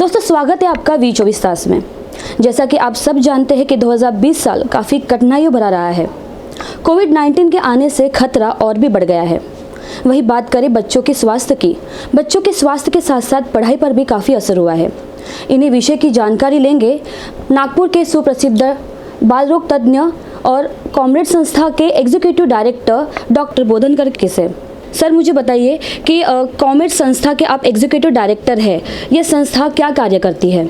दोस्तों स्वागत है आपका V24 तास में। जैसा कि आप सब जानते हैं कि 2020 साल काफ़ी कठिनाइयों भरा रहा है। कोविड-19 के आने से खतरा और भी बढ़ गया है। वही बात करें बच्चों के स्वास्थ्य की, बच्चों के स्वास्थ्य के साथ साथ पढ़ाई पर भी काफ़ी असर हुआ है। इन्हीं विषय की जानकारी लेंगे नागपुर के सुप्रसिद्ध बाल रोग तज्ञ और कॉमरेड संस्था के एग्जीक्यूटिव डायरेक्टर डॉक्टर बोधनकर के से। सर मुझे बताइए कि कॉमरेड संस्था के आप एग्जीक्यूटिव डायरेक्टर हैं, ये संस्था क्या कार्य करती है?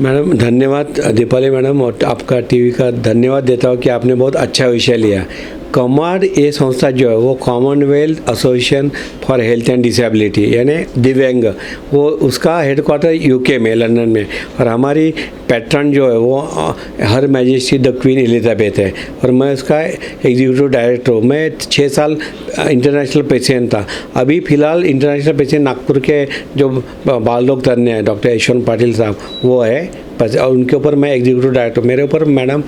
मैडम धन्यवाद दीपाली मैडम, और आपका टीवी का धन्यवाद देता हूँ कि आपने बहुत अच्छा विषय लिया। कॉमर्ड ये संस्था जो है वो Commonwealth association for health and disability यानी दिव्यांग, वो उसका हेडक्वार्टर यूके में लंदन में, और हमारी पैट्रन जो है वो हर मैजेस्टी द क्वीन एलिजाबेथ है, और मैं उसका एग्जीक्यूटिव डायरेक्टर हूँ। मैं 6 साल इंटरनेशनल प्रेसिडेंट था। अभी फ़िलहाल इंटरनेशनल प्रेसिडेंट नागपुर के जो बाल रोग तज्ञ हैं डॉक्टर यशवंत पाटिल साहब वो है, और उनके ऊपर मैं एग्जीक्यूटिव डायरेक्टर, मेरे ऊपर मैडम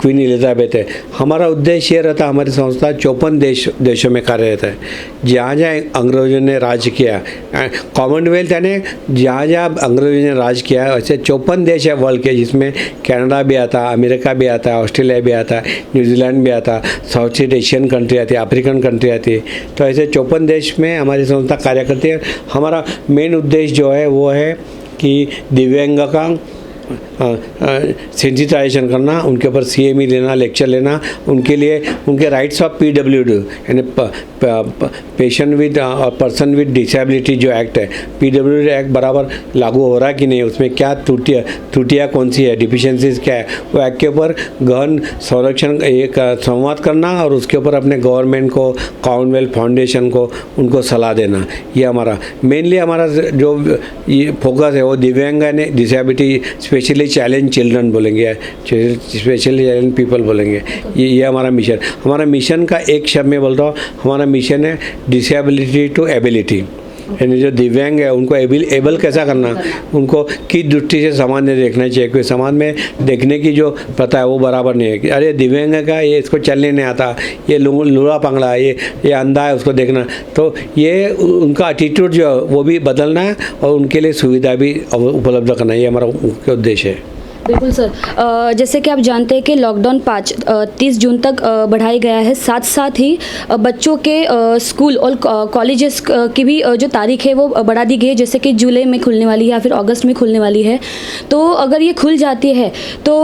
क्वीन एलिजाबेथ है। हमारा उद्देश्य ये रहता, हमारी संस्था 54 देशों में कार्यरत है। जहाँ जहाँ अंग्रेजों ने राज किया, कॉमनवेल्थ यानी जहाँ जहाँ अंग्रेजों ने राज किया, ऐसे 54 देश है वर्ल्ड के, जिसमें कनाडा भी आता है, अमेरिका भी आता है, ऑस्ट्रेलिया भी आता है, न्यूजीलैंड भी आता है, साउथ ईस्ट एशियन कंट्री आती है, अफ्रीकन कंट्री आती है। तो ऐसे 54 देश में हमारी संस्था कार्य करती है। हमारा मेन उद्देश्य जो है वो है कि दिव्यांग का सेंसिटाइजेशन करना, उनके ऊपर CME लेना, लेक्चर लेना, उनके लिए उनके राइट्स ऑफ PWD यानी patient with person with disability जो एक्ट है, PWD एक्ट बराबर लागू हो रहा है कि नहीं, उसमें क्या त्रुटियाँ कौन सी है, डिफिशेंसीज क्या है, वो एक्ट के ऊपर गहन संरक्षण एक संवाद करना, और उसके ऊपर अपने गवर्नमेंट को, कॉमनवेल्थ फाउंडेशन को उनको सलाह देना। ये हमारा मेनली हमारा जो ये फोकस है वो दिव्यांग यानी डिसेबिलिटी, स्पेशली चैलेंज चिल्ड्रन बोलेंगे, स्पेशली चैलेंज पीपल बोलेंगे। ये हमारा मिशन। हमारा मिशन का एक शब्द में बोलता हूँ, हमारा मिशन है डिसेबिलिटी टू एबिलिटी, यानी जो दिव्यांग है उनको एबल कैसा करना, उनको किस दृष्टि से समाज में देखना चाहिए। क्योंकि समाज में देखने की जो प्रथा है वो बराबर नहीं है कि अरे दिव्यांग का ये इसको चलने नहीं आता, ये लूड़ा पंगड़ा, ये अंधा है, उसको देखना। तो ये उनका एटीट्यूड जो है वो भी बदलना है, और उनके लिए सुविधा भी उपलब्ध करना, ये हमारा मुख्य उद्देश्य है। बिल्कुल सर, जैसे कि आप जानते हैं कि लॉकडाउन 30 जून तक बढ़ाया गया है। साथ साथ ही बच्चों के स्कूल और कॉलेजेस की भी जो तारीख है वो बढ़ा दी गई है, जैसे कि जुलाई में खुलने वाली है या फिर अगस्त में खुलने वाली है। तो अगर ये खुल जाती है तो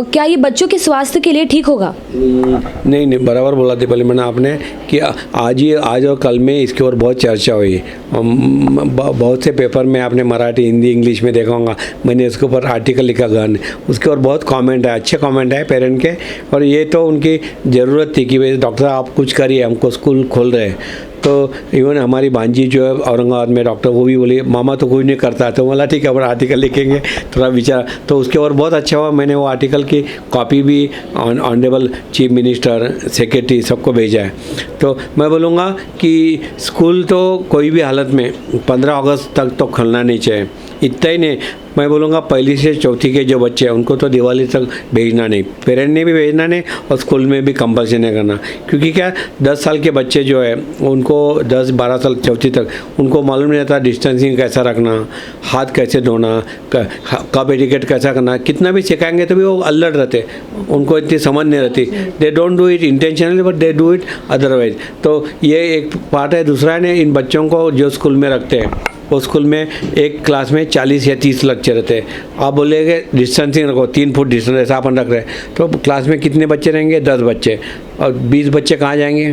क्या ये बच्चों के स्वास्थ्य के लिए ठीक होगा? नहीं, बराबर बोला दीपाली मैंने आपने कि आज और कल में इसके ऊपर बहुत चर्चा हुई। बहुत से पेपर में आपने मराठी, हिंदी, इंग्लिश में देखा होगा, मैंने इसके ऊपर आर्टिकल लिखा गहन, उसके ऊपर बहुत कमेंट है, अच्छे कमेंट है पेरेंट के। और ये तो उनकी ज़रूरत थी कि भाई डॉक्टर आप कुछ करिए, हमको स्कूल खोल रहे हैं। तो इवन हमारी भांजी जो है औरंगाबाद में डॉक्टर, वो भी बोली मामा तो कुछ नहीं करता, तो बोला ठीक है अपन आर्टिकल लिखेंगे, थोड़ा विचार। तो उसके ऊपर बहुत अच्छा हुआ, मैंने वो आर्टिकल की कॉपी भी ऑनरेबल चीफ मिनिस्टर, सेक्रेटरी सबको भेजा है। तो मैं बोलूँगा कि स्कूल तो कोई भी हालत में 15 अगस्त तक तो खुलना नहीं चाहिए। इतना ही नहीं, मैं बोलूँगा पहली से चौथी के जो बच्चे हैं उनको तो दिवाली तक भेजना नहीं, पेरेंट ने भी भेजना नहीं, और स्कूल में भी कंपल्सरी नहीं करना। क्योंकि क्या 10 साल के बच्चे जो है उनको 10-12 साल चौथी तक उनको मालूम नहीं रहता डिस्टेंसिंग कैसा रखना, हाथ कैसे धोना, कप एटिकेट कैसा करना। कितना भी सिखाएंगे तो भी वो अल्लड़ रहते, उनको इतनी समझ नहीं रहती। They don't do it intentionally but they do it otherwise. तो ये एक पार्ट है। दूसरा ने इन बच्चों को जो स्कूल में रखते हैं, वो स्कूल में एक क्लास में 40 या 30 लेक्चर रहते हैं। आप बोलेंगे डिस्टेंसिंग रखो, 3 फुट डिस्टेंस ऐसा अपन रख रहे हैं, तो क्लास में कितने बच्चे रहेंगे? 10 बच्चे, और 20 बच्चे कहाँ जाएंगे?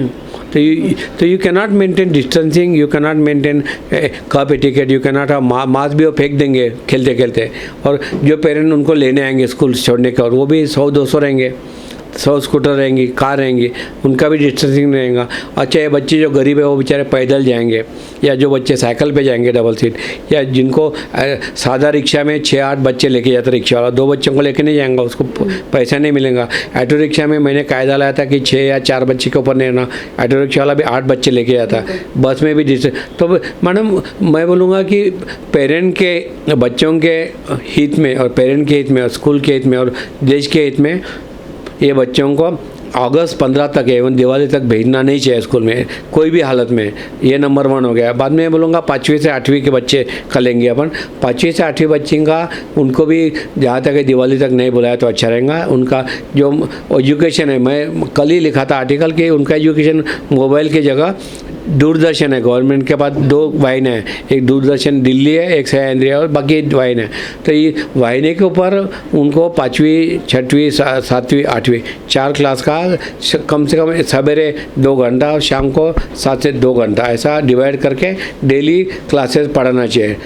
तो you cannot maintain distancing, you cannot maintain cup etiquette, you cannot mask भी वो फेंक देंगे खेलते खेलते। और जो पेरेंट उनको लेने आएंगे स्कूल छोड़ने का, और वो भी 100-200 रहेंगे, 100 स्कूटर रहेंगी, कार रहेंगी, उनका भी डिस्टेंसिंग रहेगा। अच्छा, ये बच्चे जो गरीब है वो बेचारे पैदल जाएंगे, या जो बच्चे साइकिल पे जाएंगे डबल सीट, या जिनको सादा रिक्शा में 6-8 बच्चे लेके जाते रिक्शा वाला, 2 बच्चों को लेके नहीं जाएंगा, उसको पैसा नहीं मिलेगा। ऑटो रिक्शा में मैंने कायदा लाया था कि 6 या 4 बच्चे के ऊपर नहीं रहना, ऑटो रिक्शा वाला भी 8 बच्चे लेके जाता है। बस में भी डिस्टेंस। तो मैडम मैं बोलूँगा कि पेरेंट के बच्चों के हित में, और पेरेंट के हित में, और स्कूल के हित में, और देश के हित में ये बच्चों को अगस्त 15 तक एवं दिवाली तक भेजना नहीं चाहिए स्कूल में कोई भी हालत में। ये नंबर 1 हो गया। बाद में बोलूँगा 5वीं से 8वीं के बच्चे का लेंगे अपन। 5वीं से 8वीं बच्चे का उनको भी जहाँ तक है दिवाली तक नहीं बुलाया तो अच्छा रहेगा। उनका जो एजुकेशन है, मैं कल ही लिखा था आर्टिकल कि उनका एजुकेशन मोबाइल की जगह दूरदर्शन है। गवर्नमेंट के पास 2 वाहिनी है, एक दूरदर्शन दिल्ली है, एक सह्याद्री है और बाकी वाहिनी है। तो ये वाहिनी के ऊपर उनको 5वीं 6वीं 7वीं 8वीं 4 क्लास का कम से कम सवेरे 2 घंटा और शाम को 7 से 2 घंटा ऐसा डिवाइड करके डेली क्लासेस पढ़ाना चाहिए।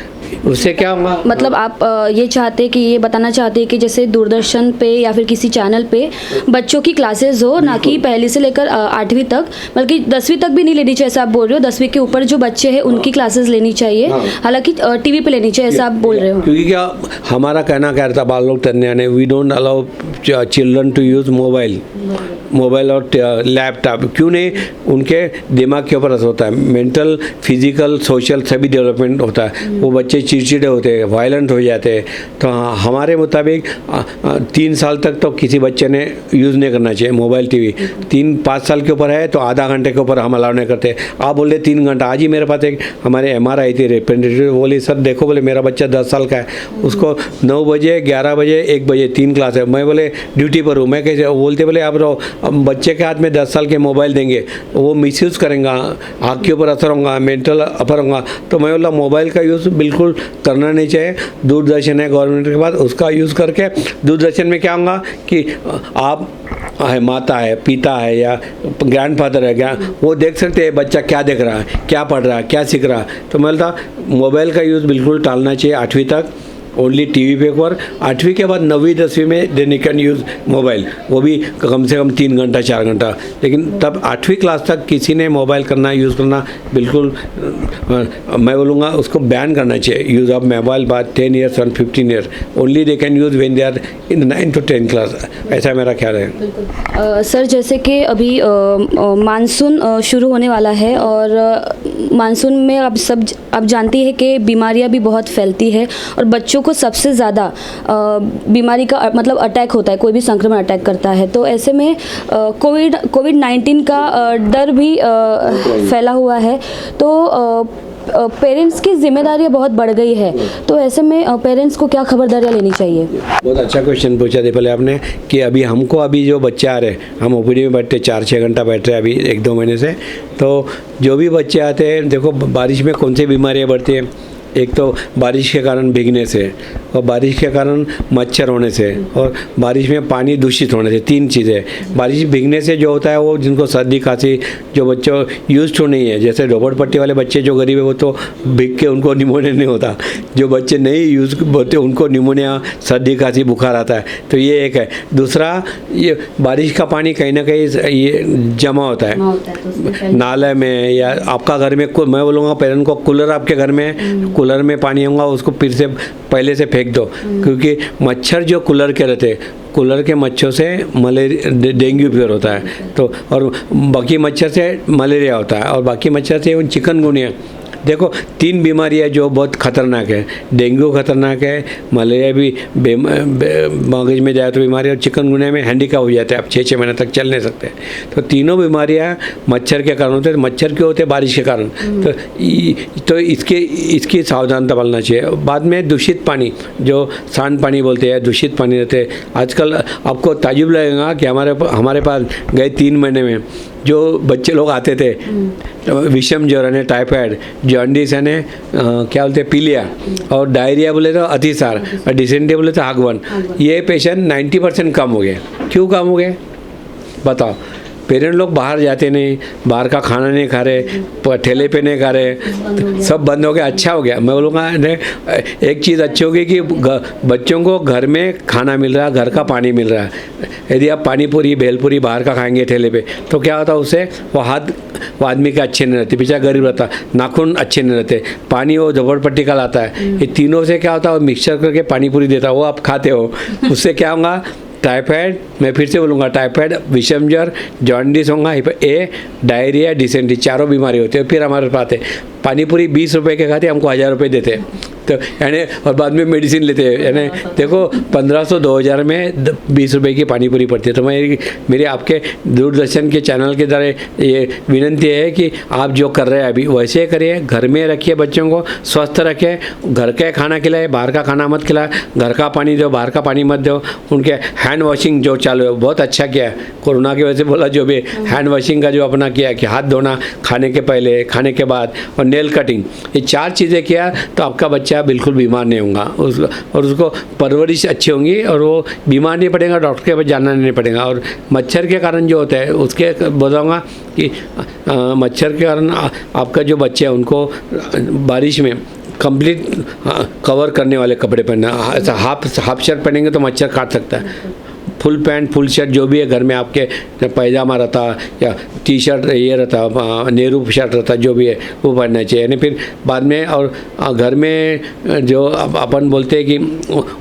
उससे क्या होगा, मतलब आप ये चाहते कि ये बताना चाहते हैं कि जैसे दूरदर्शन पे या फिर किसी चैनल पे बच्चों की क्लासेस हो, ना कि पहली से लेकर 8वीं तक, बल्कि 10वीं तक भी नहीं लेनी चाहिए ऐसा आप बोल रहे हो। 10वीं के ऊपर जो बच्चे हैं उनकी क्लासेस लेनी चाहिए, हालांकि टीवी पे लेनी चाहिए ऐसा आप बोल रहे हो। क्योंकि क्या हमारा कहना क्या रहता बाल लोग तन्या ने, we don't allow children to use mobile और लैपटॉप। क्यों नहीं, उनके दिमाग के ऊपर असर होता है, मेंटल फिजिकल सोशल सभी डेवलपमेंट होता है। वो बच्चे चिड़चिड़े होते हैं, वायलेंट हो जाते हैं। तो हमारे मुताबिक 3 साल तक तो किसी बच्चे ने यूज़ नहीं करना चाहिए मोबाइल टीवी। 3-5 साल के ऊपर है तो आधा घंटे के ऊपर हम अलाउ नहीं करते। आप बोले 3 घंटा। आज ही मेरे पास एक हमारे MRI थी रिप्रेजेंटेटिव, बोली सर देखो, बोले मेरा बच्चा 10 साल का है, उसको 9 बजे 11 बजे 1 बजे 3 क्लास है। मैं बोले ड्यूटी पर हूँ, मैं कैसे बोलते, बोले आप रहो। अब बच्चे के हाथ में 10 साल के मोबाइल देंगे, वो मिसयूज़ करेंगे, आँख के ऊपर असर होगा, मेंटल असर होगा। तो मैं बोला मोबाइल का यूज़ बिल्कुल करना नहीं चाहिए। दूरदर्शन है गवर्नमेंट के पास, उसका यूज़ करके दूरदर्शन में क्या होगा कि आप है, माता है, पिता है या ग्रैंडफादर है, क्या वो देख सकते हैं बच्चा क्या देख रहा है, क्या पढ़ रहा है, क्या सीख रहा है। तो मैं बोलता मोबाइल का यूज़ बिल्कुल टालना चाहिए 8वीं तक, ओनली टीवी पे पर। 8वीं के बाद 9वीं 10वीं में then you can use mobile, वो भी कम से कम 3 घंटा 4 घंटा। लेकिन तब 8वीं क्लास तक किसी ने मोबाइल करना यूज़ करना बिल्कुल मैं बोलूँगा उसको बैन करना चाहिए। यूज़ ऑफ मोबाइल बाद 10 ईयर्स और 15 year only they can use when they are in 9 to 10 class, ऐसा मेरा ख्याल है। सर जैसे कि अभी मानसून शुरू होने वाला है और मानसून में अब जानती है कि बीमारियां भी बहुत फैलती है और बच्चों को सबसे ज़्यादा बीमारी का मतलब अटैक होता है, कोई भी संक्रमण अटैक करता है। तो ऐसे में कोविड-19 का डर भी फैला हुआ है। तो पेरेंट्स की जिम्मेदारियां बहुत बढ़ गई है। तो ऐसे में पेरेंट्स को क्या खबरदारियां लेनी चाहिए? बहुत अच्छा क्वेश्चन पूछा था पहले आपने कि अभी जो बच्चे आ रहे हैं, हम OPD में बैठते 4-6 घंटा बैठ रहे हैं अभी 1-2 महीने से। तो जो भी बच्चे आते हैं, देखो बारिश में कौन सी बीमारियाँ बढ़ती हैं। एक तो बारिश के कारण भीगने से, और बारिश के कारण मच्छर होने से, और बारिश में पानी दूषित होने से। 3 चीज़ें। बारिश भीगने से जो होता है वो जिनको सर्दी खांसी, जो बच्चों यूज टू नहीं है, जैसे झोपड़पट्टी वाले बच्चे जो गरीब है वो तो भीग के उनको निमोनिया नहीं होता। जो बच्चे नहीं यूज होते उनको निमोनिया, सर्दी खांसी, बुखार आता है। तो ये एक है। दूसरा, ये बारिश का पानी कहीं ना कहीं ये जमा होता है नाले में या आपका घर में। मैं बोलूँगा पेरेंट को कूलर आपके घर में, कूलर में पानी होगा उसको फिर से पहले से फेंक दो, क्योंकि मच्छर जो कूलर के रहते हैं, कूलर के मच्छरों से मलेरिया डेंगू फीवर होता है। तो और बाकी मच्छर से मलेरिया होता है और बाकी मच्छर से चिकनगुनिया। देखो 3 बीमारियाँ जो बहुत ख़तरनाक है। डेंगू खतरनाक है, मलेरिया भी मगज में जाए तो बीमारी, और चिकनगुनिया में हैंडीकैप हो जाता है, आप 6-6 महीने तक चल नहीं सकते। तो तीनों बीमारियाँ मच्छर के कारण होते हैं। मच्छर क्यों होते हैं? बारिश के कारण। तो इसकी सावधानता बरतना चाहिए। बाद में दूषित पानी, जो सांड पानी बोलते हैं, दूषित पानी रहते हैं। आजकल आपको ताजुब लगेगा कि हमारे पास गए 3 महीने में जो बच्चे लोग आते थे, विषम ज्वर यानी टाइफाइड, जॉन्डिस यानी क्या बोलते हैं पीलिया, और डायरिया बोले तो अतिसार, और डिसेंट्री बोले तो हागवन। ये पेशेंट 90% कम हो गए। क्यों कम हो गए बताओ? पेरेंट लोग बाहर जाते नहीं, बाहर का खाना नहीं खा रहे, ठेले पे नहीं खा रहे, सब बंद हो गया। अच्छा हो गया। मैं बोलूँगा एक चीज़ अच्छी होगी कि बच्चों को घर में खाना मिल रहा है, घर का पानी मिल रहा है। यदि आप पानी पूरी भेलपूरी बाहर का खाएंगे ठेले पे तो क्या होता है, उससे वो हाथ वो आदमी के अच्छे नहीं रहते, बेचारा गरीब रहता, नाखून अच्छे नहीं रहते, पानी वो झोपड़पट्टी का लाता है। ये तीनों से क्या होता है, वो मिक्सचर करके पानी पूरी देता है, वो आप खाते हो, उससे क्या होगा? टाइफाइड, मैं फिर से बोलूँगा, टाइफाइड, विषम ज्वर, जॉन्डिस होगा, डायरिया, डिसेंट्री, चारों बीमारी होती है। फिर हमारे पास है पानी पूरी 20 रुपये के खाते हमको 1000 रुपये देते हैं। तो यानी और बाद में मेडिसिन लेते हैं, यानी देखो 1500-2000 में 20 रुपए की पानी पूरी पड़ती है। तो मेरी आपके दूरदर्शन के चैनल के द्वारा ये विनंती है कि आप जो कर रहे हैं अभी वैसे करिए, घर में रखिए, बच्चों को स्वस्थ रखें, घर का खाना खिलाए, बाहर का खाना मत खिलाए, घर का पानी दो, बाहर का पानी मत दो। उनके हैंड वॉशिंग जो चालू है बहुत अच्छा किया है, कोरोना की वजह से बोला जो भी हैंड वॉशिंग का जो अपना किया कि हाथ धोना खाने के पहले, खाने के बाद, और नेल कटिंग, ये 4 चीज़ें किया तो आपका बच्चा बिल्कुल बीमार नहीं होगा, और उसको परवरिश अच्छी होंगी और वो बीमार नहीं पड़ेगा, डॉक्टर के पास जाना नहीं पड़ेगा। और मच्छर के कारण जो होता है उसके बताऊँगा कि मच्छर के कारण आपका जो बच्चे हैं उनको बारिश में कंप्लीट कवर करने वाले कपड़े पहनना, ऐसा हाफ शर्ट पहनेंगे तो मच्छर काट सकता है। फुल पैंट फुल शर्ट जो भी है घर में आपके, पैजामा रहता या टी शर्ट ये रहता, नेहरू शर्ट रहता, जो भी है वो पहनना चाहिए। यानी फिर बाद में और घर में जो अपन बोलते हैं कि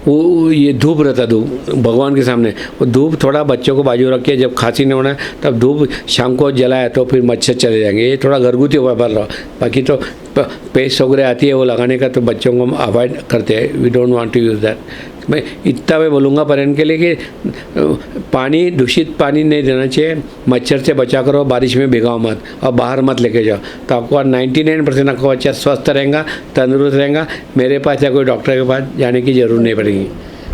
वो ये धूप रहता, धूप भगवान के सामने, वो धूप थोड़ा बच्चों को बाजू रख के, जब खांसी नहीं होना है तब धूप शाम को जलाए तो फिर मच्छर चले जाएंगे। ये थोड़ा घरगुती उपाय रहा, बाकी तो पेस्ट वगैरह आती है वो लगाने का तो बच्चों को हम अवॉइड करते हैं, we don't want to use that. मैं इतना मैं बोलूँगा पेरेंट के लिए कि पानी, दूषित पानी नहीं देना चाहिए, मच्छर से बचा करो, बारिश में भिगाओ मत और बाहर मत लेके जाओ, तो आपको 99% आपका बच्चा स्वस्थ रहेगा, तंदुरुस्त रहेगा। मेरे पास या कोई डॉक्टर के पास जाने की ज़रूरत नहीं पड़ेगी।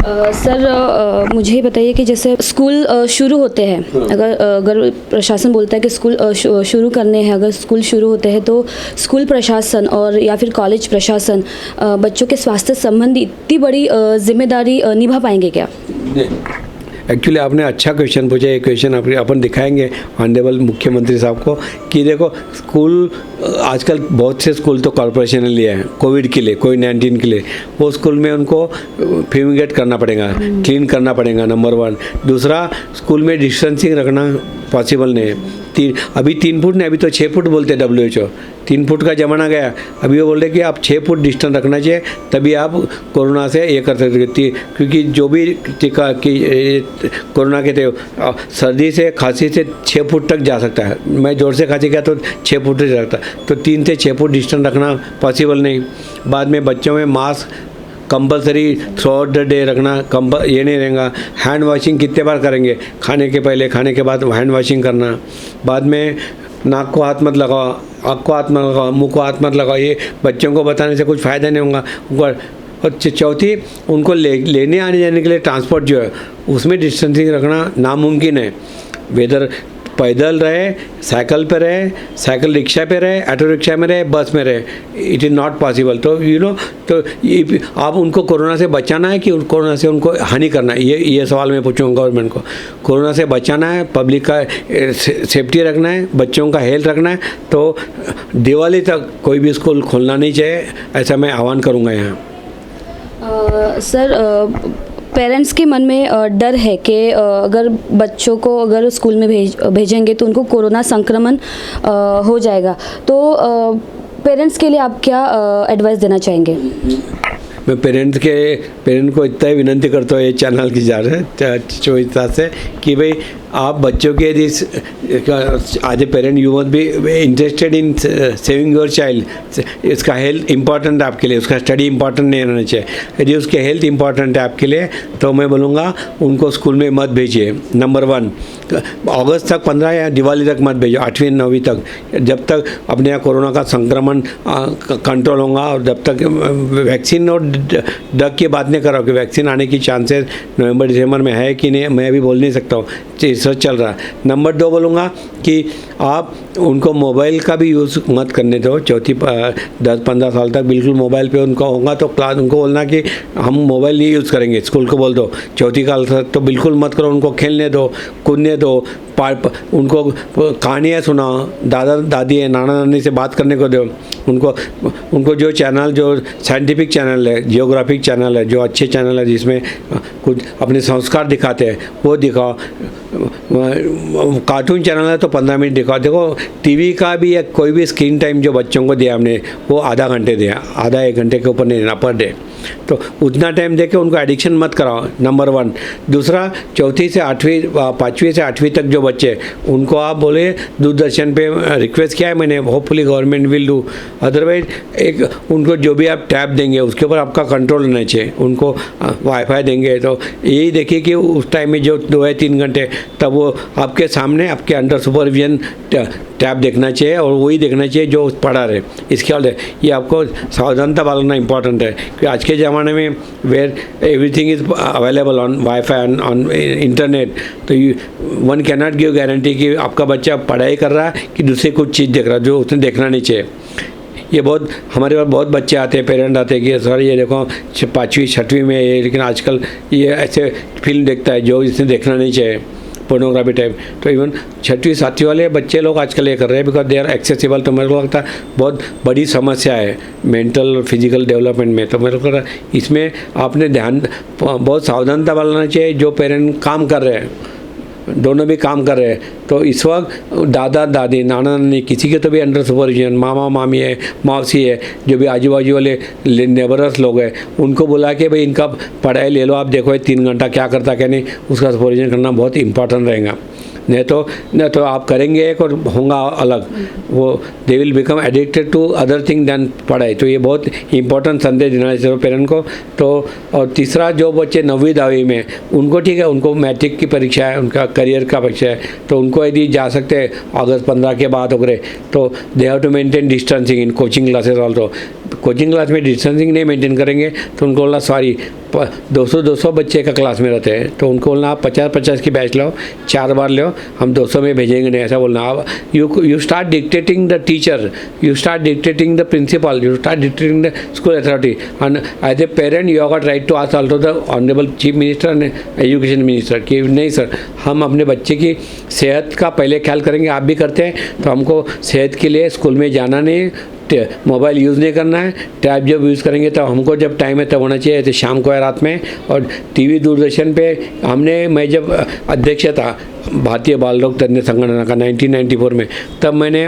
सर मुझे ये बताइए कि जैसे स्कूल शुरू होते हैं, अगर प्रशासन बोलता है कि स्कूल शुरू करने हैं, अगर स्कूल शुरू होते हैं तो स्कूल प्रशासन और या फिर कॉलेज प्रशासन बच्चों के स्वास्थ्य संबंधी इतनी बड़ी जिम्मेदारी निभा पाएंगे क्या? एक्चुअली आपने अच्छा क्वेश्चन पूछा। ये क्वेश्चन अपन दिखाएंगे ऑनरेबल मुख्यमंत्री साहब को कि देखो स्कूल आजकल बहुत से स्कूल तो कॉर्पोरेशन ने लिया है कोविड के लिए, कोविड-19 के लिए। वो स्कूल में उनको फ्यूमिगेट करना पड़ेगा, क्लीन करना पड़ेगा, नंबर 1। दूसरा, स्कूल में डिस्टेंसिंग रखना पॉसिबल नहीं है। अभी 3 फुट नहीं, अभी तो 6 फुट बोलते हैं WHO। 3 फुट का ज़माना गया, अभी वो बोल रहे कि आप 6 फुट डिस्टेंस रखना चाहिए, तभी आप कोरोना से ये कर सकते। क्योंकि जो भी टीका की कोरोना के थे, सर्दी से खांसी से 6 फुट तक जा सकता है। मैं जोर से खांसी गया तो 6 फुट से जा सकता, तो 3 से 6 फुट डिस्टेंस रखना पॉसिबल नहीं। बाद में बच्चों में mask compulsory through out the day रखना, ये नहीं रहेगा। हैंड वॉशिंग कितने बार करेंगे, खाने के पहले, खाने के बाद हैंड वॉशिंग करना। बाद में नाक को हाथ मत लगाओ, आँख को हाथ मत लगाओ, मुँह को हाथ मत लगाओ, ये बच्चों को बताने से कुछ फ़ायदा नहीं होगा उनको। और चौथी, उनको लेने आने जाने के लिए ट्रांसपोर्ट जो है उसमें डिस्टेंसिंग रखना नामुमकिन है। वेदर पैदल रहे, साइकिल पे रहे, साइकिल रिक्शा पे रहे, ऑटो रिक्शा में रहे, बस में रहे, इट इज़ नॉट पॉसिबल। तो तो आप उनको कोरोना से बचाना है कि कोरोना से उनको हानि करना है, ये सवाल मैं पूछूँगा गवर्नमेंट को। कोरोना से बचाना है, पब्लिक का सेफ्टी रखना है, बच्चों का हेल्थ रखना है, तो दिवाली तक कोई भी स्कूल खोलना नहीं चाहिए, ऐसा मैं आह्वान करूँगा यहाँ। सर पेरेंट्स के मन में डर है कि अगर बच्चों को अगर स्कूल में भेजेंगे तो उनको कोरोना संक्रमण हो जाएगा, तो पेरेंट्स के लिए आप क्या एडवाइस देना चाहेंगे? मैं पेरेंट को इतना ही विनंती करता हूँ ये चैनल की जा रहे से कि भाई आप बच्चों के यदि आज ए parent you must be interested in saving your child. इसका हेल्थ इंपॉर्टेंट है आपके लिए, उसका स्टडी इंपॉर्टेंट नहीं रहना चाहिए। यदि उसके हेल्थ इंपॉर्टेंट है आपके लिए तो मैं बोलूँगा उनको स्कूल में मत भेजिए। नंबर 1, अगस्त तक 15 या दिवाली तक मत भेजो, 8वीं 9वीं तक, जब तक अपने यहाँ कोरोना का संक्रमण कंट्रोल होगा और जब तक वैक्सीन और ड्रग की बात नहीं कर रहा हूँ कि वैक्सीन आने की चांसेस नवंबर दिसंबर में है कि नहीं, मैं अभी बोल नहीं सकता हूँ, रिसर्च चल रहा है। नंबर 2 बोलूँगा कि आप उनको मोबाइल का भी यूज़ मत करने दो। 10-15 साल तक बिल्कुल मोबाइल पे उनका होगा तो क्लास उनको बोलना कि हम मोबाइल नहीं यूज़ करेंगे, स्कूल को बोल दो। 4वीं साल तक तो बिल्कुल मत करो, उनको खेलने दो, कूदने दो, उनको कहानियाँ सुनाओ, दादा दादी है नाना नानी से बात करने को दो। उनको जो चैनल, जो साइंटिफिक चैनल है, जियोग्राफिक चैनल है, जो अच्छे चैनल है जिसमें कुछ अपने संस्कार दिखाते हैं वो दिखाओ। कार्टून चैनल है तो 15 मिनट दिखाओ। देखो टीवी का भी या कोई भी स्क्रीन टाइम जो बच्चों को दिया हमने वो आधा घंटे दिया, आधा 1 घंटे के ऊपर नहीं देना पर डे। तो उतना टाइम दे के उनको एडिक्शन मत कराओ, नंबर 1। दूसरा, चौथी से 8वीं 5वीं से 8वीं तक जो बच्चे, उनको आप बोले दूरदर्शन पे रिक्वेस्ट किया है मैंने, hopefully government will do. Otherwise एक उनको जो भी आप टैब देंगे उसके ऊपर आपका कंट्रोल होना चाहिए। उनको वाईफाई देंगे तो यही देखिए कि उस टाइम में जो 2 या 3 घंटे, तब वो आपके सामने आपके अंडर सुपरविजन टैब देखना चाहिए और वही देखना चाहिए जो पढ़ा रहे। इसके बाद ये आपको सावधानता बरतना इंपॉर्टेंट है कि आज के ज़माने में where everything is available on wifi on internet, तो one can not give guarantee कि आपका बच्चा पढ़ाई कर रहा है कि दूसरी कुछ चीज़ देख रहा है जो उसने देखना नहीं चाहिए। ये बहुत हमारे पास बहुत बच्चे आते हैं, पेरेंट आते हैं कि सर ये देखो 5वीं 6वीं में ये, लेकिन आजकल ये ऐसे फिल्म देखता है जो इसने देखना नहीं चाहिए, पोर्नोग्राफी टाइप। तो इवन 6वीं 7वीं वाले बच्चे लोग आजकल ये कर रहे हैं बिकॉज दे आर एक्सेसिबल। तो मेरे को लगता है बहुत बड़ी समस्या है मेंटल और फिजिकल डेवलपमेंट में। तो मेरे को लगता है इसमें आपने ध्यान बहुत सावधानता बरतना चाहिए। जो पेरेंट काम कर रहे हैं, दोनों भी काम कर रहे हैं, तो इस वक्त दादा दादी नाना नानी किसी के तो भी अंडर सुपरविजन, मामा मामी है, मौसी है, जो भी आजू बाजू वाले नेबरस लोग हैं, उनको बुला के भाई इनका पढ़ाई ले लो, आप देखो 3 घंटा क्या करता क्या नहीं, उसका सुपरविजन करना बहुत इंपॉर्टेंट रहेगा। नहीं तो आप करेंगे एक और होगा अलग, वो they will become addicted to other thing than पढ़ाई। तो ये बहुत इंपॉर्टेंट संदेश देना चाहिए पेरेंट को। तो और तीसरा, जो बच्चे 9वीं 10वीं में, उनको ठीक है, उनको मैट्रिक की परीक्षा है, उनका करियर का परीक्षा है, तो उनको यदि जा सकते हैं अगस्त 15 के बाद वगैरह, तो they have to maintain distancing in coaching classes also. Coaching class में डिस्टेंसिंग नहीं मेंटेन करेंगे तो उनको बोलना सॉरी 200 बच्चे का क्लास में रहते हैं, तो उनको बोलना आप 50-50 की बैच लो, 4 बार लो, हम 200 में भेजेंगे नहीं, ऐसा बोलना। आप you start dictating the teacher, you start dictating the principal, you start dictating the school authority, and as a parent you have got right to ask also the honourable chief minister and education minister कि नहीं sir, हम अपने बच्चे की सेहत का पहले ख्याल करेंगे, आप भी करते हैं, तो हमको सेहत के लिए स्कूल में जाना नहीं, मोबाइल यूज़ नहीं करना है, टैब जब यूज़ करेंगे तब हमको जब टाइम है तब होना चाहिए, तो शाम को या रात में। और टीवी दूरदर्शन पे मैं जब अध्यक्ष था भारतीय बाल रोग तज्ञ संगठन का 1994 में, तब मैंने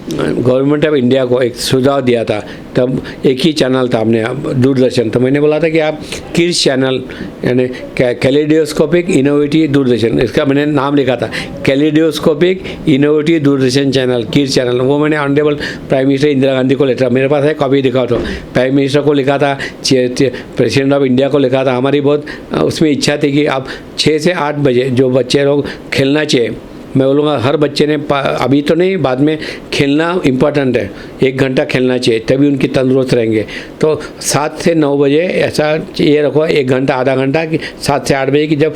गवर्नमेंट ऑफ इंडिया को एक सुझाव दिया था। तब एक ही चैनल था हमने दूरदर्शन, तो मैंने बोला था कि आप किड्स चैनल यानी कैलिडोस्कोपिक इनोवेटिव दूरदर्शन, इसका मैंने नाम लिखा था kaleidoscopic innovative Doordarshan channel, kids channel. वो मैंने honourable prime minister Indira Gandhi को लेटर, मेरे पास है कॉपी दिखाओ, तो प्राइम मिनिस्टर को लिखा था, प्रेसिडेंट ऑफ इंडिया को लिखा था। हमारी बहुत उसमें इच्छा थी कि आप 6 से 8 बजे जो बच्चे लोग खेलना चाहिए, मैं बोलूँगा हर बच्चे ने अभी तो नहीं, बाद में खेलना इम्पोर्टेंट है, 1 घंटा खेलना चाहिए, तभी उनकी तंदुरुस्त रहेंगे। तो 7 से 9 बजे ऐसा ये रखो, 1 घंटा आधा घंटा कि 7 से 8 बजे की जब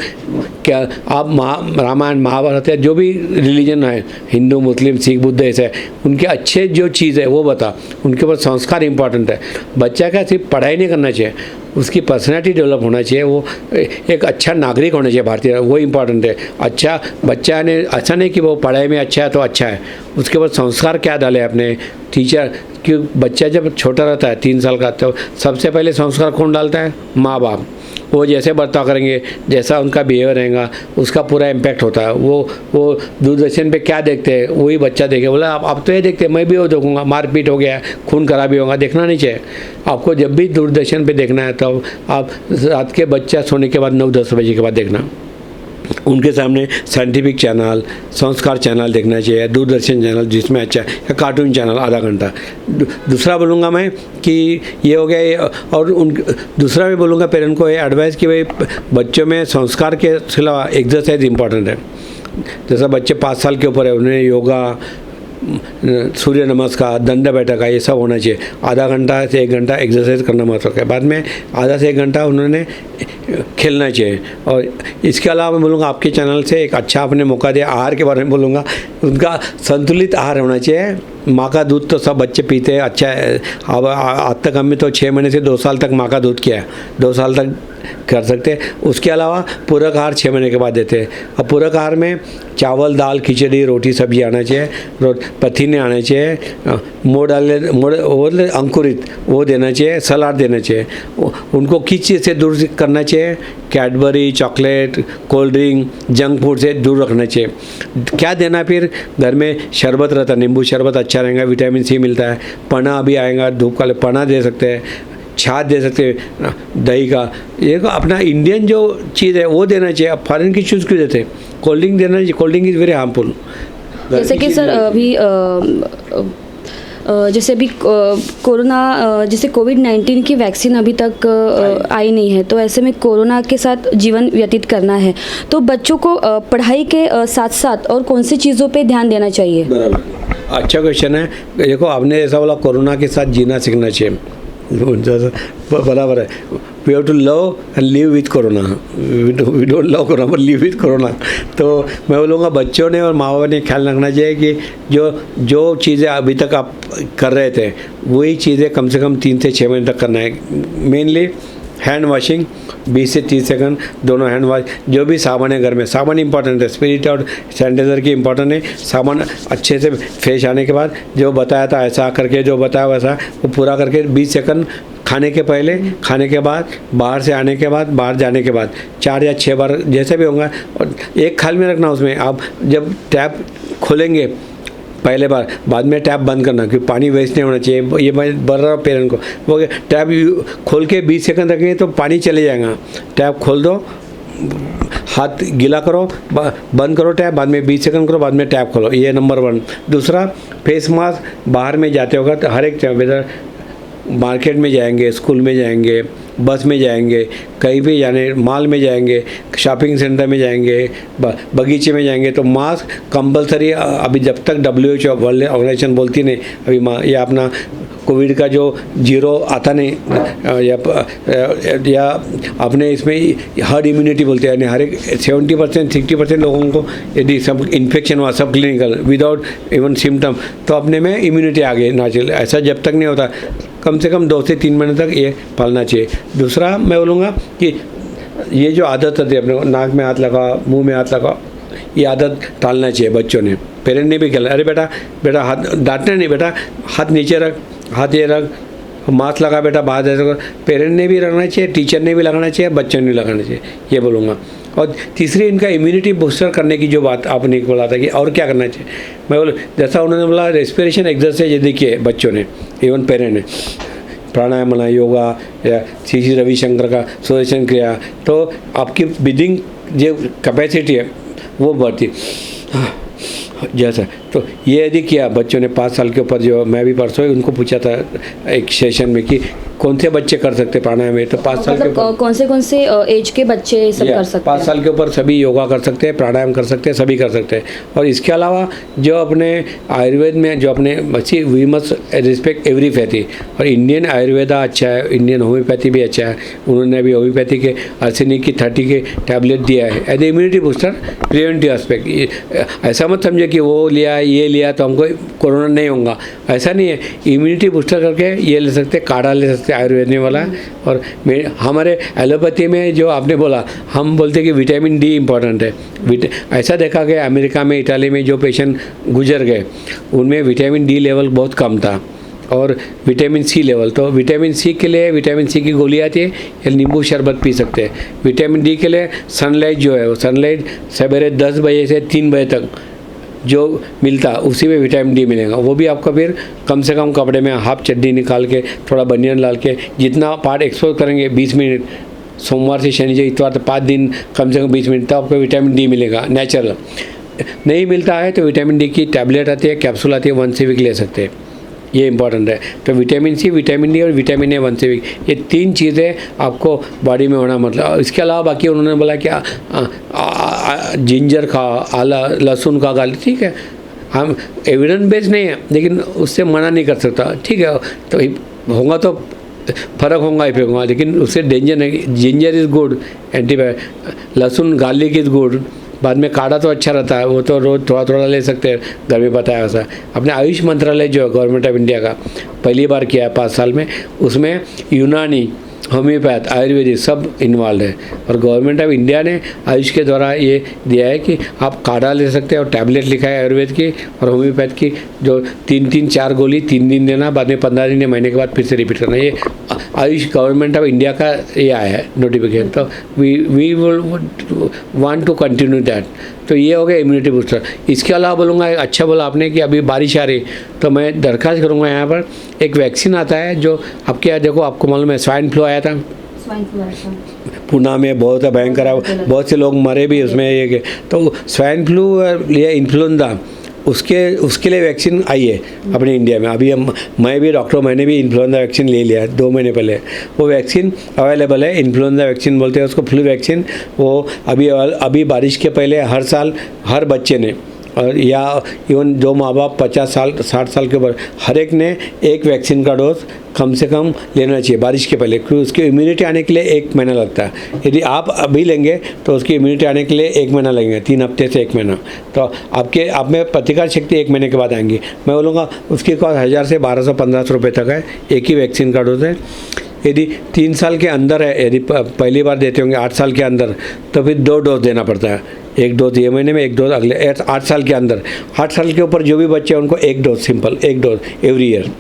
क्या आप रामायण महाभारत है, जो भी रिलीजन है, हिंदू मुस्लिम सिख बुद्ध ऐसे, उनके अच्छे जो चीज़ है वो बता, उनके ऊपर संस्कार इंपॉर्टेंट है। बच्चा का सिर्फ पढ़ाई नहीं करना चाहिए, उसकी पर्सनैलिटी डेवलप होना चाहिए, वो एक अच्छा नागरिक होना चाहिए भारतीय, वो इम्पॉर्टेंट है। अच्छा बच्चा ने ऐसा नहीं कि वो पढ़ाई में अच्छा है तो अच्छा है, उसके बाद संस्कार क्या डाले अपने टीचर, कि बच्चा जब छोटा रहता है 3 साल का, तो सबसे पहले संस्कार कौन डालता है? माँ बाप। वो जैसे बर्ताव करेंगे, जैसा उनका बिहेवियर रहेगा, उसका पूरा इम्पैक्ट होता है। वो दूरदर्शन पे क्या देखते हैं वही बच्चा देखे, बोला आप तो ये देखते हैं, मैं भी वो देखूँगा, मारपीट हो गया, खून खराबी होगा, देखना नहीं चाहिए। आपको जब भी दूरदर्शन पे देखना है तो आप रात के बच्चा सोने के बाद 9-10 बजे के बाद देखना, उनके सामने साइंटिफिक चैनल, संस्कार चैनल देखना चाहिए, दूरदर्शन चैनल जिसमें अच्छा है, या कार्टून चैनल आधा घंटा। दूसरा बोलूँगा मैं कि ये हो गया, और दूसरा भी बोलूँगा पेरेंट को ये एडवाइस कि भाई बच्चों में संस्कार के सिवा एक्सरसाइज इंपॉर्टेंट है। जैसा बच्चे 5 साल के ऊपर है, उन्हें योगा, सूर्य नमस्कार, दंड बैठक, ये सब होना चाहिए। आधा घंटा से 1 घंटा एक्सरसाइज करना महत्व है, बाद में आधा से 1 घंटा उन्होंने खेलना चाहिए। और इसके अलावा मैं बोलूँगा आपके चैनल से एक अच्छा आपने मौका दिया, आहार के बारे में बोलूँगा, उनका संतुलित आहार होना चाहिए। माँ का दूध तो सब बच्चे पीते हैं, अच्छा है। अब आज तक हमने तो 6 महीने से 2 साल तक माँ का दूध किया है, 2 साल तक कर सकते हैं। उसके अलावा पूरक आहार 6 महीने के बाद देते हैं। अब पूरक आहार में चावल, दाल, खिचड़ी, रोटी, सब्जी आना चाहिए, पथीने आने चाहिए, मोड़ अंकुरित वो देना चाहिए, सलाद देना चाहिए। उनको किस चीज़ से दूर करना चाहिए? Cadbury, chocolate, cold drink, junk food से दूर रखना चाहिए। क्या देना फिर? घर में शरबत रहता है, नींबू शरबत अच्छा रहेगा, विटामिन सी मिलता है। पना अभी आएगा, धूप का पना दे सकते हैं। छाछ दे सकते हैं दही का। ये अपना इंडियन जो चीज़ है वो देना चाहिए। आप फॉरेन की चूज़ क्यों देते हैं? कोल्ड ड्रिंक देना चाहिए। Cold drink is very harmful. जैसे कि सर अभी जैसे अभी कोरोना जैसे कोविड-19 की वैक्सीन अभी तक आई नहीं है, तो ऐसे में कोरोना के साथ जीवन व्यतीत करना है, तो बच्चों को पढ़ाई के साथ साथ और कौन सी चीज़ों पे ध्यान देना चाहिए? बराबर, अच्छा क्वेश्चन है। देखो आपने ऐसा बोला कोरोना के साथ जीना सीखना चाहिए, बराबर है। We have to love and live with corona. We don't love corona but live with corona. तो मैं बोलूँगा बच्चों ने और माँ बाप ने ख्याल रखना चाहिए कि जो चीज़ें अभी तक आप कर रहे थे वही चीज़ें कम से कम 3 से 6 महीने तक करना है। मेनली हैंड वॉशिंग 20 से 30 सेकंड दोनों हैंड वॉश। जो भी साबुन है घर में, साबुन इंपॉर्टेंट है, स्पिरिट और सैनिटाइजर की इंपॉर्टेंट है। साबुन अच्छे से फ्रेश आने के बाद जो बताया था ऐसा करके, जो बताया वैसा वो पूरा करके 20 सेकंड खाने के पहले, खाने के बाद, बाहर से आने के बाद, बाहर जाने के बाद 4 या 6 बार जैसे भी होगा। और एक ख्याल में रखना उसमें, आप जब टैप खोलेंगे पहले बार, बाद में टैप बंद करना क्योंकि पानी वेस्ट नहीं होना चाहिए। ये मैं बोल रहा हूँ पेरेंट को। वो टैप खोल के 20 सेकंड रखेंगे तो पानी चले जाएगा। टैप खोल दो, हाथ गीला करो, बंद करो टैप, बाद में 20 सेकंड करो, बाद में टैप खोलो। ये नंबर 1। दूसरा, फेस मास्क बाहर में जाते होगा तो हर एक वेदर मार्केट में जाएंगे, स्कूल में जाएंगे, बस में जाएंगे, कहीं भी जाने, मॉल में जाएंगे, शॉपिंग सेंटर में जाएंगे, बगीचे में जाएंगे, तो मास्क कंपलसरी। अभी जब तक WHO वर्ल्ड ऑर्गेनाइजेशन बोलती नहीं, अभी ये अपना कोविड का जो 0 आता नहीं, या अपने इसमें हर्ड इम्यूनिटी बोलते हैं, यानी हर एक 70% 60% लोगों को यदि सब इन्फेक्शन हुआ, सब क्लिनिकल विदाउट इवन सिम्टम, तो अपने में इम्यूनिटी आ गई नेचुरल। ऐसा जब तक नहीं होता, कम से कम 2 से 3 महीने तक ये पालना चाहिए। दूसरा मैं बोलूँगा कि ये जो आदत होती है अपने को, नाक में हाथ लगा, मुंह में हाथ लगा, ये आदत टालना चाहिए बच्चों ने। पेरेंट ने भी खेला, अरे बेटा हाथ डांटना नहीं, बेटा हाथ नीचे रख, हाथ ये रख, मास्क लगा बेटा, बाहर ऐसा। पेरेंट ने भी रखना चाहिए, टीचर ने भी लगाना चाहिए, बच्चों ने भी लगाना चाहिए, ये बोलूँगा। और तीसरी, इनका इम्यूनिटी बूस्टर करने की जो बात आपने बोला था कि और क्या करना चाहिए, मैं बोल जैसा उन्होंने बोला रेस्पिरेशन एक्सरसाइज यदि किए बच्चों ने, इवन पेरेंट ने, प्राणायाम बना, योगा या श्री रविशंकर का सुदर्शन क्रिया, तो आपकी ब्रीदिंग जो कैपेसिटी है वो बढ़ती जैसा। तो ये यदि किया बच्चों ने 5 साल के ऊपर, जो मैं भी परसों उनको पूछा था एक सेशन में कि कौन से बच्चे कर सकते प्राणायाम में, तो 5 साल के ऊपर कौन से एज के बच्चे सब कर सकते हैं? 5 साल के ऊपर सभी योगा कर सकते हैं, प्राणायाम कर सकते हैं, सभी कर सकते हैं। और इसके अलावा जो अपने आयुर्वेद में जो अपने we must respect every pathy, और इंडियन आयुर्वेदा अच्छा है, इंडियन होम्योपैथी भी अच्छा है। उन्होंने अभी होम्योपैथी के आर्सेनिक की 30 के टैबलेट दिया है as immunity booster, preventive aspect. ऐसा मत समझे कि वो लिया ये लिया तो हमको कोरोना नहीं होगा, ऐसा नहीं है। इम्यूनिटी बूस्टर करके ये ले सकते, काढ़ा ले सकते, आयुर्वेद में वाला। और हमारे एलोपैथी में जो आपने बोला, हम बोलते हैं कि विटामिन डी इम्पॉर्टेंट है। ऐसा देखा गया अमेरिका में, इटाली में जो पेशेंट गुजर गए उनमें विटामिन डी लेवल बहुत कम था और विटामिन सी लेवल। तो विटामिन सी के लिए विटामिन सी की गोली आती है या नींबू शरबत पी सकते हैं। विटामिन डी के लिए सनलाइट जो है, वो सनलाइट सवेरे 10 बजे से 3 बजे तक जो मिलता उसी में विटामिन डी मिलेगा। वो भी आपका फिर कम से कम कपड़े में हाफ चड्डी निकाल के, थोड़ा बनियान डाल के, जितना पार्ट एक्सपोज करेंगे 20 मिनट, सोमवार से शनि से इतवार, तो 5 दिन कम से कम 20 मिनट, तब आपको विटामिन डी मिलेगा नेचुरल। नहीं मिलता है तो विटामिन डी की टैबलेट आती है, कैप्सूल आती है, 1 से वीक ले सकते हैं, ये इंपॉर्टेंट है। तो विटामिन सी, विटामिन डी और विटामिन ए 1 से वीक, ये 3 चीज़ें आपको बॉडी में होना। मतलब इसके अलावा बाकी उन्होंने बोला कि जिंजर खा, आला, लहसुन खा, गाली, ठीक है, हम एविडेंस बेस्ड नहीं है लेकिन उससे मना नहीं कर सकता, ठीक है। तो होगा तो फ़र्क होगा इफेक्ट होगा, लेकिन उससे डेंजर नहीं। जिंजर इज़ गुड एंटीबायोटिक, लहसुन गार्लिक इज़ गुड। बाद में काढ़ा तो अच्छा रहता है, वो तो रोज़ थोड़ा थोड़ा ले सकते हैं, घर में पता है वैसा। अपने आयुष मंत्रालय जो है गवर्नमेंट ऑफ इंडिया का, पहली बार किया है 5 साल में, उसमें यूनानी, होम्योपैथ, आयुर्वेदिक सब इन्वॉल्व है। और गवर्नमेंट ऑफ इंडिया ने आयुष के द्वारा ये दिया है कि आप काढ़ा ले सकते हैं और टैबलेट लिखा है आयुर्वेद की और होम्योपैथ की, जो 3-3 4 गोली 3 दिन देना, बाद में 15 दिन या महीने के बाद फिर से रिपीट करना। ये आयुष गवर्नमेंट ऑफ इंडिया का ये आया है नोटिफिकेशन, तो we will want to continue that. तो ये हो गया इम्यूनिटी बूस्टर। इसके अलावा बोलूँगा, अच्छा बोला आपने कि अभी बारिश आ रही, तो मैं दरख्वास्त करूँगा यहाँ पर एक वैक्सीन आता है जो आपके यहाँ, देखो आपको मालूम है स्वाइन फ्लू आया था, पुणे में बहुत भयंकर है, बहुत से लोग मरे भी उसमें। ये तो स्वाइन फ्लू या इन्फ्लुएंजा उसके लिए वैक्सीन आई है अपने इंडिया में। अभी मैं भी डॉक्टर, मैंने भी इन्फ्लुएंजा वैक्सीन ले लिया 2 महीने पहले। वो वैक्सीन अवेलेबल है, इन्फ्लुएंजा वैक्सीन बोलते हैं उसको, फ्लू वैक्सीन। वो अभी बारिश के पहले हर साल हर बच्चे ने, और या इवन जो माँ बाप 50 साल 60 साल के ऊपर, हर एक ने एक वैक्सीन का डोज कम से कम लेना चाहिए बारिश के पहले, क्योंकि उसकी इम्यूनिटी आने के लिए 1 महीना लगता है। यदि आप अभी लेंगे तो उसकी इम्यूनिटी आने के लिए 1 महीना लगेगा, 3 हफ्ते से 1 महीना। तो आप में प्रतिकार शक्ति 1 महीने के बाद आएंगी। मैं बोलूँगा उसकी कॉस्ट 1000 से 1200-1500 रुपये तक है, एक ही वैक्सीन का डोज है। यदि 3 साल के अंदर है, यदि पहली बार देते होंगे 8 साल के अंदर, तो फिर 2 डोज देना पड़ता है। 1 डोज ये महीने में, 1 डोज अगले 8 साल के अंदर। 8 साल के ऊपर जो भी बच्चे हैं उनको 1 dose, simple 1 dose every year.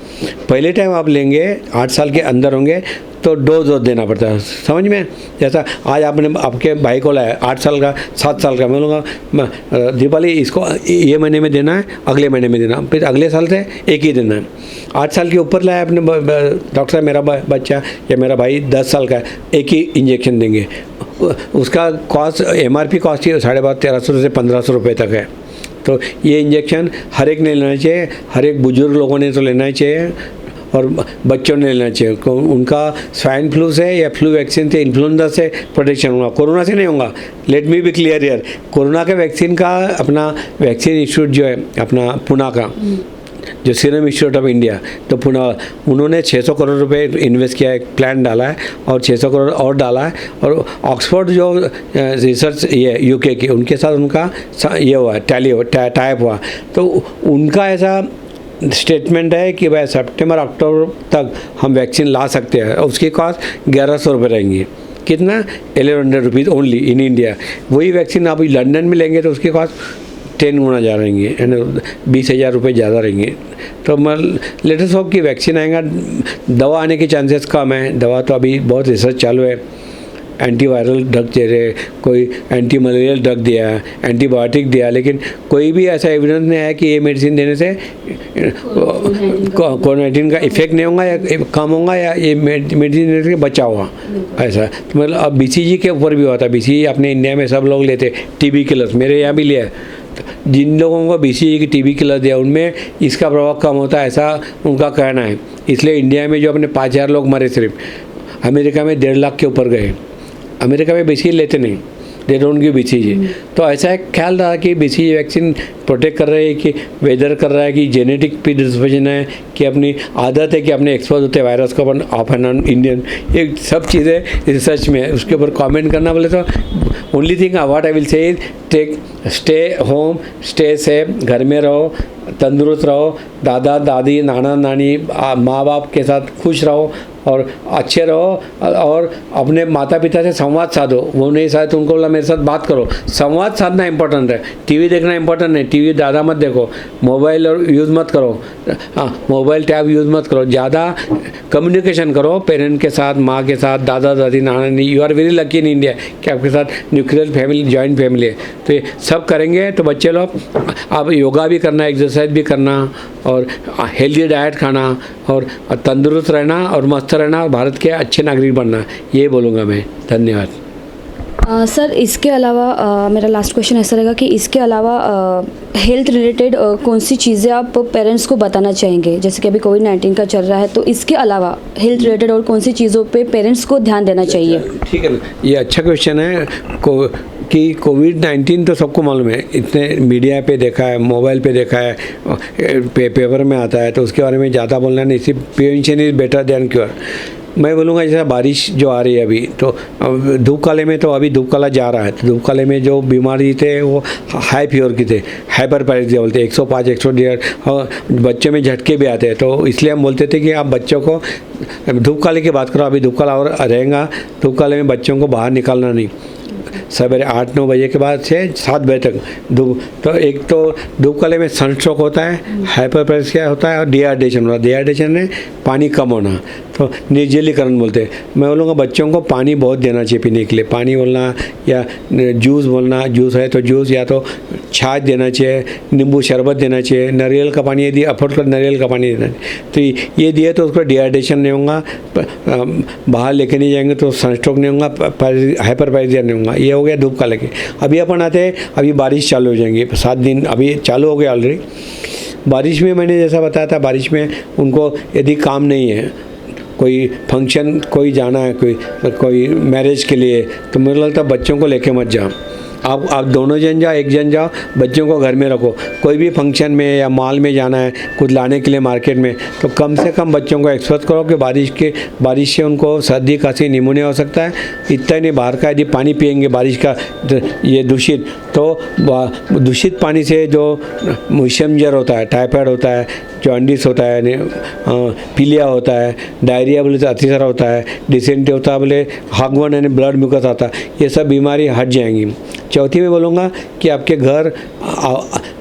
पहले टाइम आप लेंगे 8 साल के अंदर होंगे तो डोज देना पड़ता है, समझ में। जैसा आज आपने आपके भाई को लाया 8 साल का 7 साल का, मैं बोलूँगा दीपावली इसको ये महीने में देना है, अगले महीने में देना, फिर अगले साल से एक ही देना है। 8 साल के ऊपर लाया आपने डॉक्टर साहब, मेरा बच्चा या मेरा भाई 10 साल का, एक ही इंजेक्शन देंगे। उसका कॉस्ट MRP कॉस्ट ही 1350 से 1500 रुपये तक है। तो ये इंजेक्शन हर एक ने लेना चाहिए, हर एक बुजुर्ग लोगों ने तो लेना ही चाहिए, और बच्चों ने लेना चाहिए। उनका स्वाइन फ्लू से या फ्लू वैक्सीन से, इन्फ्लुएंजा से प्रोटेक्शन होगा, कोरोना से नहीं होगा। Let me be clear here, corona के वैक्सीन का अपना वैक्सीन इंस्टीट्यूट जो है अपना पुणे का, जो सीरम इंस्टीट्यूट ऑफ इंडिया, तो पुणे उन्होंने 600 करोड़ रुपए इन्वेस्ट किया है, एक प्लान डाला है और 600 करोड़ और डाला है। और ऑक्सफोर्ड जो रिसर्च ये UK की, उनके साथ उनका ये हुआ टाइप हुआ, तो उनका ऐसा स्टेटमेंट है कि भाई सितंबर अक्टूबर तक हम वैक्सीन ला सकते हैं, और उसकी कॉस्ट 1100 रुपये रहेंगी। कितना? 1100 रुपीज़ ओनली इन इंडिया। वही वैक्सीन आप लंदन में लेंगे तो उसकी कॉस्ट 10 गुना ज़्यादा रहेंगी, 20,000 रुपये ज़्यादा रहेंगे। तो मैं लेटेस्ट होप की वैक्सीन आएगा, दवा आने के चांसेस कम है। दवा तो अभी बहुत रिसर्च चालू है, एंटीवायरल ड्रग दे रहे, कोई एंटी मलेरियल ड्रग दिया, एंटीबायोटिक दिया, लेकिन कोई भी ऐसा एविडेंस नहीं आया कि ये मेडिसिन देने से कोविड-19 का इफेक्ट नहीं होगा या कम होगा, या ये मेडिसिन देने से बचा हुआ ऐसा। तो मतलब अब BCG के ऊपर भी हुआ था। BCG अपने इंडिया में सब लोग लेते, TB किलर्स, मेरे यहाँ भी लिया। जिन लोगों को BCG की TB किलर दिया उनमें इसका प्रभाव कम होता है, ऐसा उनका कहना है। इसलिए इंडिया में जो अपने 5000 लोग मरे सिर्फ, अमेरिका में 1.5 लाख के ऊपर गए। अमेरिका में BCG लेते नहीं, दे डोंट गिव BCG। तो ऐसा एक ख्याल रहा कि BCG वैक्सीन प्रोटेक्ट कर रहे हैं, कि वेदर कर रहा है, कि जेनेटिक प्रीडिस्पोजिशन है, कि अपनी आदत है कि अपने एक्सपोज होते हैं वायरस को अपन ऑफ एंड ऑन इंडियन, ये सब चीज़ें रिसर्च में है। उसके ऊपर कमेंट करना बोले तो only thing what I will say is stay home, stay safe, घर में रहो, तंदुरुस्त रहो, दादा दादी नाना नानी माँ बाप के साथ खुश रहो और अच्छे रहो, और अपने माता पिता से संवाद साधो। वो नहीं साधे तो उनको बोला मेरे साथ बात करो। संवाद साधना इंपॉर्टेंट है, TV देखना इंपॉर्टेंट नहीं, TV ज़्यादा मत देखो, मोबाइल और यूज़ मत करो, मोबाइल टैब यूज़ मत करो, ज़्यादा कम्युनिकेशन करो पेरेंट के साथ, माँ के साथ, दादा दादी नाना नानी। You are very lucky in India कि आपके साथ न्यूक्लियर फैमिली, जॉइंट फैमिली है। तो ये सब करेंगे तो बच्चे लोग, आप योगा भी करना, एक्सरसाइज भी करना, और हेल्दी डाइट खाना, और तंदुरुस्त रहना और मस्त रहना, और भारत के अच्छे नागरिक बनना, ये बोलूँगा मैं। धन्यवाद। सर इसके अलावा मेरा लास्ट क्वेश्चन ऐसा रहेगा कि इसके अलावा हेल्थ रिलेटेड कौन सी चीज़ें आप पेरेंट्स को बताना चाहेंगे, जैसे कि अभी कोविड-19 का चल रहा है, तो इसके अलावा हेल्थ रिलेटेड और कौन सी चीज़ों पे पेरेंट्स को ध्यान देना चाहिए? ठीक है ना, ये अच्छा क्वेश्चन है कि कोविड-19 तो सबको मालूम है, इतने मीडिया पे देखा है, मोबाइल पे देखा है, पेपर में आता है, तो उसके बारे में ज़्यादा बोलना नहीं। सिर्फ prevention is better than cure. मैं बोलूँगा जैसा बारिश जो आ रही है अभी, तो धूप काले में, तो अभी धूप काला जा रहा है, तो धूप काले में जो बीमारी थे वो हाई फीवर की थे, हाइपर पैरेक्सिया बोलते, 105 100, और बच्चों में झटके भी आते हैं। तो इसलिए हम बोलते थे कि आप बच्चों को धूप काले की बात करो, अभी धूप काला और रहेगा, धूप काले में बच्चों को बाहर निकालना नहीं, सवेरे 8-9 बजे के बाद से 7 बजे तक धूप। तो एक तो धूप काले में सनस्ट्रोक होता है, हाइपर पैरेक्सिया होता है, और डिहाइड्रेशन होता है। डिहाइड्रेशन में पानी कम होना, तो निर्जलीकरण बोलते हैं। मैं बोलूँगा बच्चों को पानी बहुत देना चाहिए पीने के लिए, पानी बोलना या जूस बोलना, जूस है तो जूस, या तो छाछ देना चाहिए, नींबू शरबत देना चाहिए, नारियल का पानी यदि अफोर्ड कर नारियल का पानी देना चाहिए। तो ये दिए तो उसको डिहाइड्रेशन नहीं होगा, बाहर लेके नहीं जाएंगे तो सनस्ट्रोक नहीं होगा, हाइपरपाइजिया नहीं होगा। ये हो गया धूप का लगे। अभी अपन आते हैं, अभी बारिश चालू हो जाएंगी, 7 दिन अभी चालू हो गया ऑलरेडी। बारिश में मैंने जैसा बताया था, बारिश में उनको यदि काम नहीं है, कोई फंक्शन कोई जाना है, कोई मैरिज के लिए, तो मुझे लगता है बच्चों को लेके मत जाओ। आप दोनों जन जाओ, एक जन जाओ, बच्चों को घर में रखो। कोई भी फंक्शन में या मॉल में जाना है कुछ लाने के लिए मार्केट में, तो कम से कम बच्चों को एक्सपोज करो कि बारिश से उनको सर्दी खांसी निमोनिया हो सकता है। इतना ही नहीं, बाहर का यदि पानी पिएंगे बारिश का ये दूषित, तो दूषित पानी से जो मुशमजर होता है, टाइफाइड होता है, जॉन्डिस होता है, पीलिया होता है, डायरिया बोले तो अतिसार होता है, डिसेंट्री होता है बोले हागवन यानी ब्लड म्यूकस आता है, ये सब बीमारी हट जाएंगी। चौथी में बोलूँगा कि आपके घर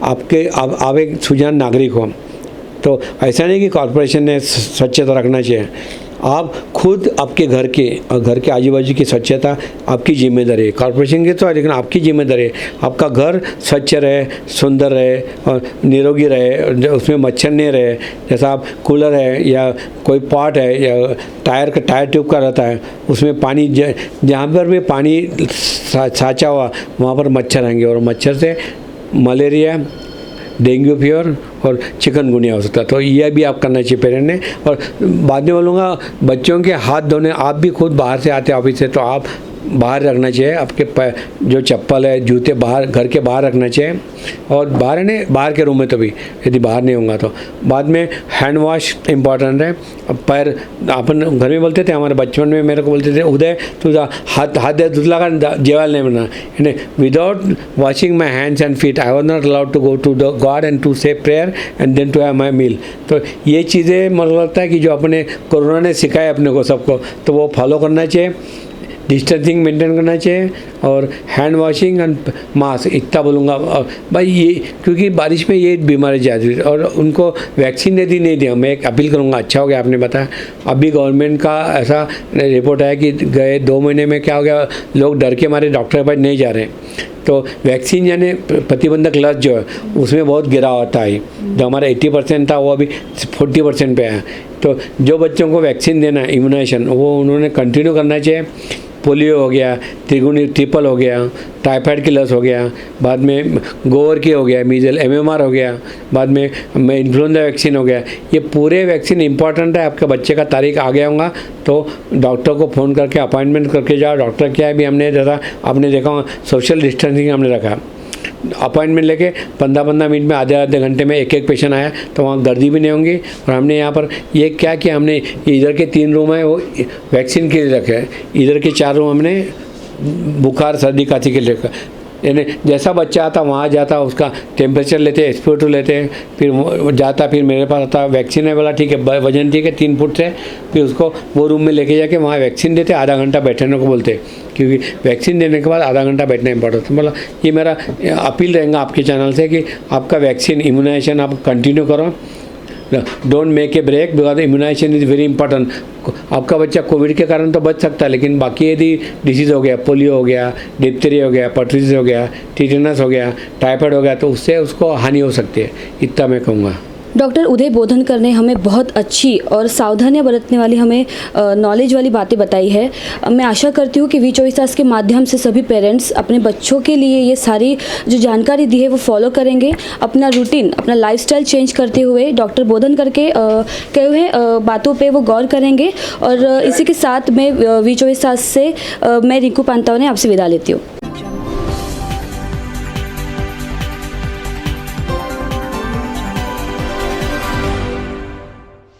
आप एक सुजान नागरिक हो, तो ऐसा नहीं कि कॉरपोरेशन ने स्वच्छता रखना चाहिए। आप खुद आपके घर के और घर के आजू बाजू की स्वच्छता आपकी जिम्मेदारी है, कॉरपोरेशन की तो है लेकिन आपकी जिम्मेदारी है। आपका घर स्वच्छ रहे, सुंदर रहे और निरोगी रहे, उसमें मच्छर नहीं रहे। जैसा आप कूलर है या कोई पॉट है या टायर ट्यूब का रहता है, उसमें पानी जहाँ पर भी पानी साचा हुआ वहाँ पर मच्छर आएंगे और मच्छर से मलेरिया, डेंगू फीवर और चिकनगुनिया हो सकता है। तो यह भी आप करना चाहिए पेरेंट ने। और बाद में बोलूँगा बच्चों के हाथ धोने, आप भी खुद बाहर से आते ऑफिस से, तो आप बाहर रखना चाहिए। आपके जो चप्पल है, जूते बाहर घर के बाहर रखना चाहिए। और बाहर है नहीं, बाहर के रूम में तो भी यदि बाहर नहीं होगा तो। बाद में हैंड वॉश इम्पॉर्टेंट है। पैर अपन घर में बोलते थे, हमारे बचपन में मेरे को बोलते थे, उदय तुझा हाथ दे धुतला का जेवाल नहीं बना। यानी without washing my hands and feet I was not allowed to go to the God and to say prayer and then to have my meal. तो ये चीज़ें मुझे लगता है कि जो अपने कोरोना ने सिखाए अपने को सबको, तो वो फॉलो करना चाहिए। डिस्टेंसिंग मेंटेन करना चाहिए और हैंड वॉशिंग एंड मास्क, इतना बोलूँगा भाई। ये क्योंकि बारिश में ये बीमारी ज़्यादा है और उनको वैक्सीन यदि नहीं दिया, मैं एक अपील करूँगा। अच्छा हो गया आपने बताया। अभी गवर्नमेंट का ऐसा रिपोर्ट है कि गए 2 महीने में क्या हो गया, लोग डर के मारे डॉक्टर के पास नहीं जा रहे। तो वैक्सीन यानी प्रतिबंधक लस जो है उसमें बहुत गिराव आता है। जो हमारा 80% था वो अभी 40% पे है। तो जो बच्चों को वैक्सीन देना है, इम्यूनाइजेशन, वो उन्होंने कंटिन्यू करना चाहिए। पोलियो हो गया, ट्रिपल हो गया, टाइफाइड की लस हो गया, बाद में गोवर की हो गया, मीजल MMR हो गया, बाद में इन्फ्लुएंजा वैक्सीन हो गया। ये पूरे वैक्सीन इंपॉर्टेंट है। आपके बच्चे का तारीख आ गया होगा तो डॉक्टर को फ़ोन करके अपॉइंटमेंट करके जाओ। डॉक्टर क्या है भी हमने जैसा आपने देखा होगा सोशल डिस्टेंसिंग हमने रखा। अपॉइंटमेंट लेके 15-15 मिनट में आधे घंटे में एक पेशेंट आया, तो वहाँ गर्दी भी नहीं होंगी। और हमने यहाँ पर ये क्या किया, हमने इधर के 3 रूम है वो वैक्सीन के लिए रखे, इधर के 4 रूम हमने बुखार सर्दी खांसी के लिए रखा। यानी जैसा बच्चा आता वहाँ जाता, उसका टेम्परेचर लेते, SpO2 लेते, फिर जाता, फिर मेरे पास आता, वैक्सीन है बोला ठीक है, वजन ठीक है 3 फुट से, फिर उसको वो रूम में लेके जाके वहाँ वैक्सीन देते, आधा घंटा बैठने को बोलते, क्योंकि वैक्सीन देने के बाद आधा घंटा बैठना इंपॉर्टेंट है। मतलब ये मेरा अपील रहेगा आपके चैनल से कि आपका वैक्सीन इम्यूनाइजेशन आप कंटिन्यू करो। Don't make a break because immunization is very important. आपका बच्चा कोविड के कारण तो बच सकता है, लेकिन बाकी यदि डिसीज़ हो गया, पोलियो हो गया, डिप्थीरिया हो गया, पर्टुसिस हो गया, टिटेनस हो गया, टाइफाइड हो गया, तो उससे उसको हानि हो सकती है। इतना मैं कहूँगा। डॉक्टर उदय बोधनकर ने हमें बहुत अच्छी और सावधानियां बरतने वाली हमें नॉलेज वाली बातें बताई है। मैं आशा करती हूँ कि V24 के माध्यम से सभी पेरेंट्स अपने बच्चों के लिए ये सारी जो जानकारी दी है वो फॉलो करेंगे, अपना रूटीन, अपना लाइफस्टाइल चेंज करते हुए डॉक्टर बोधनकर के कहे हुए बातों पे वो गौर करेंगे। और इसी के साथ मैं V24 से मैं रिंकू पांताव ने आपसे विदा लेती हूँ।